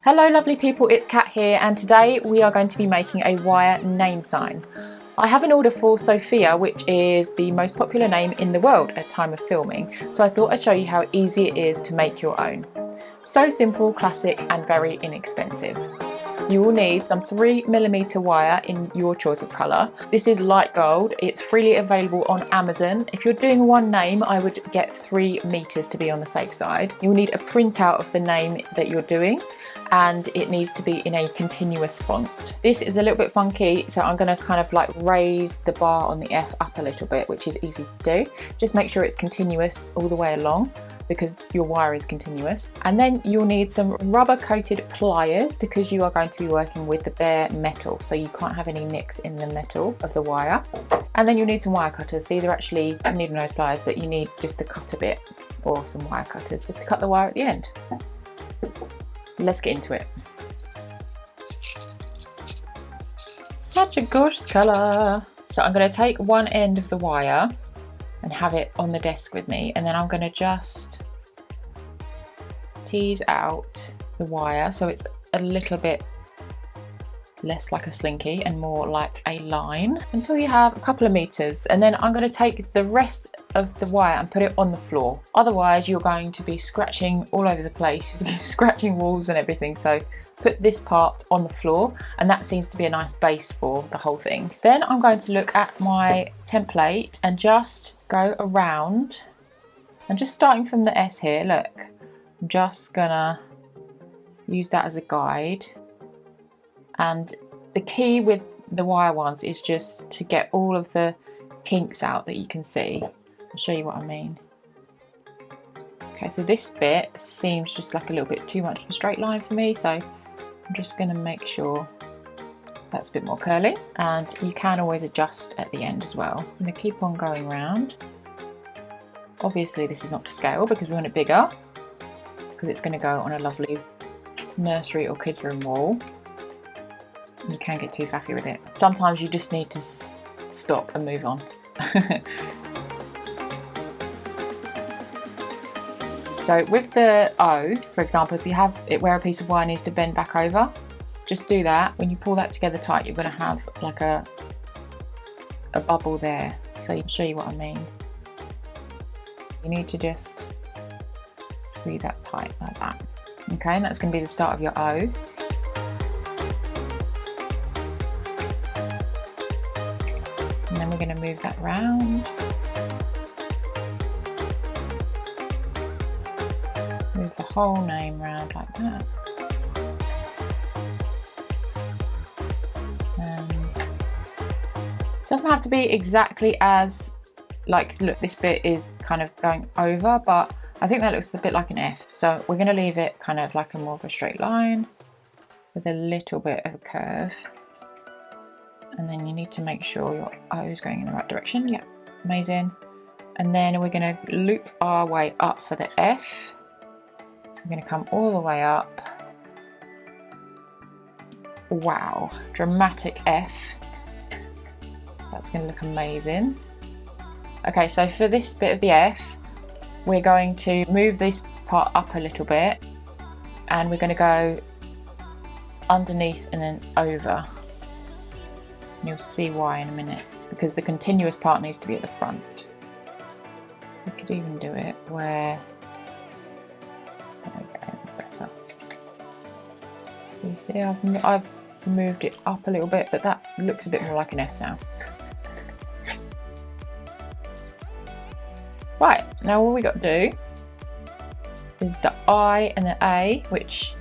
Hello lovely people, it's Kat here and today we are going to be making a wire name sign. I have an order for Sophia, which is the most popular name in the world at time of filming, so I thought I'd show you how easy it is to make your own. So simple, classic and very inexpensive. You will need some 3mm wire in your choice of colour. This is light gold, it's freely available on Amazon. If you're doing one name, I would get 3 meters to be on the safe side. You'll need a printout of the name that you're doing, and it needs to be in a continuous font. This is a little bit funky, so I'm going to kind of like raise the bar on the F up a little bit, which is easy to do. Just make sure it's continuous all the way along, because your wire is continuous. And then you'll need some rubber coated pliers because you are going to be working with the bare metal, so you can't have any nicks in the metal of the wire. And then you'll need some wire cutters. These are actually needle nose pliers, but you need just to cut a bit, or some wire cutters just to cut the wire at the end. Let's get into it. Such a gorgeous colour. So I'm going to take one end of the wire and have it on the desk with me, and then I'm going to just tease out the wire so it's a little bit less like a slinky and more like a line until you have a couple of meters, and then I'm going to take the rest of the wire and put it on the floor. Otherwise you're going to be scratching all over the place, scratching walls and everything, so put this part on the floor, and that seems to be a nice base for the whole thing. Then I'm going to look at my template and just go around, and just starting from the S here, look, I'm just gonna use that as a guide. And the key with the wire ones is just to get all of the kinks out that you can see. I'll show you what I mean. Okay, so this bit seems just like a little bit too much of a straight line for me, so I'm just going to make sure that's a bit more curly, and you can always adjust at the end as well. I'm going to keep on going round. Obviously this is not to scale because we want it bigger, because it's going to go on a lovely nursery or kids room wall. You can get too faffy with it. Sometimes you just need to stop and move on. So with the O, for example, if you have it where a piece of wire needs to bend back over, just do that. When you pull that together tight, you're going to have like a bubble there. So I'll show you what I mean. You need to just squeeze that tight like that. Okay, and that's going to be the start of your O. And then we're going to move that round. Move the whole name round like that. And it doesn't have to be exactly as, like, look, this bit is kind of going over, but I think that looks a bit like an F. So we're going to leave it kind of like a more of a straight line with a little bit of a curve. And then you need to make sure your O is going in the right direction. Yep, amazing. And then we're going to loop our way up for the F. So we're going to come all the way up. Wow, dramatic F. That's going to look amazing. Okay, so for this bit of the F, we're going to move this part up a little bit, and we're going to go underneath and then over. You'll see why in a minute, because the continuous part needs to be at the front. We could even do it where, there we go, that's better. So you see I've moved it up a little bit, but that looks a bit more like an F now. Right, now all we got to do is the I and the A, which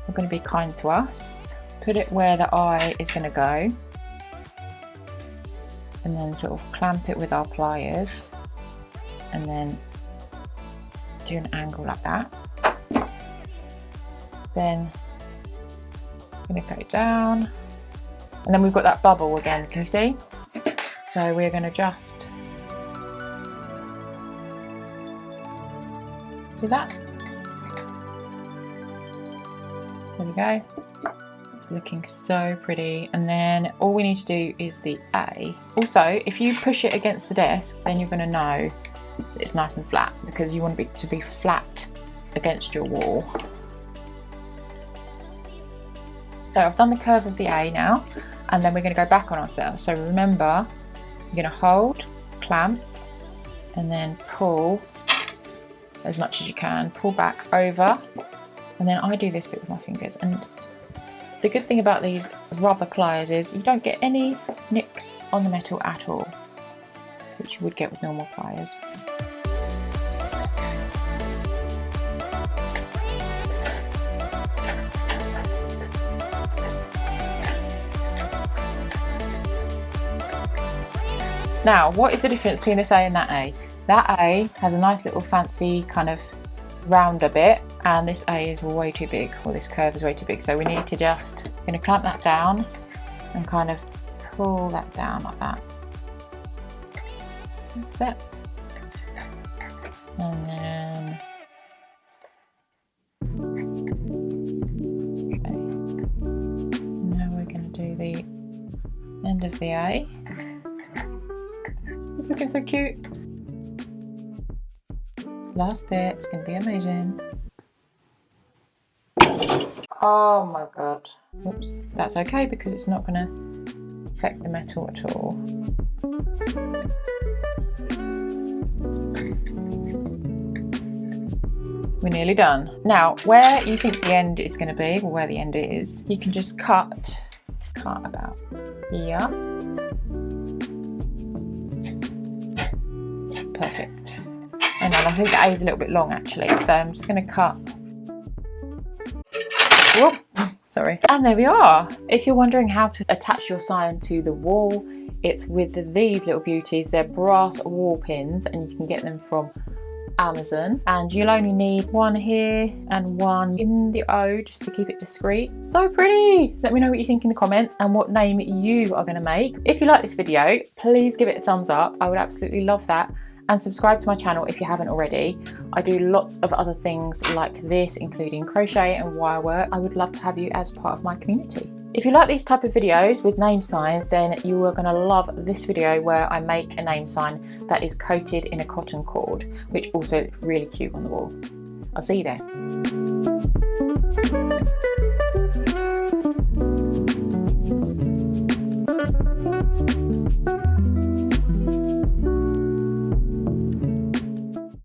are going to be kind to us. Put it where the I is going to go, and then sort of clamp it with our pliers, and then do an angle like that. Then I'm going to go down, and then we've got that bubble again, can you see? So we're going to just do that. There we go. It's looking so pretty. And then all we need to do is the A. Also, if you push it against the desk, then you're going to know that it's nice and flat, because you want it to be flat against your wall. So I've done the curve of the A now, and then we're going to go back on ourselves. So remember, you're going to hold, clamp, and then pull as much as you can. Pull back over, and then I do this bit with my fingers. And the good thing about these rubber pliers is you don't get any nicks on the metal at all, which you would get with normal pliers. Now, what is the difference between this A and that A? That A has a nice little fancy kind of rounder bit, and this A is way too big, or this curve is way too big. So we need to just, I'm going to clamp that down and kind of pull that down like that. That's it. And then, okay. Now we're going to do the end of the A. It's looking so cute. Last bit, it's going to be amazing. Oh my god. Oops, that's okay because it's not going to affect the metal at all. We're nearly done. Now, where you think the end is going to be, or where the end is, you can just cut about here. Perfect. And then I think the A is a little bit long actually, so I'm just going to cut. Whoop, sorry. And there we are. If you're wondering how to attach your sign to the wall, it's with these little beauties. They're brass wall pins, and you can get them from Amazon, and you'll only need one here and one in the O just to keep it discreet. So pretty. Let me know what you think in the comments and what name you are going to make. If you like this video, please give it a thumbs up. I would absolutely love that. And subscribe to my channel if you haven't already. I do lots of other things like this, including crochet and wire work. I would love to have you as part of my community. If you like these type of videos with name signs, then you are going to love this video where I make a name sign that is coated in a cotton cord, which also looks really cute on the wall. I'll see you there.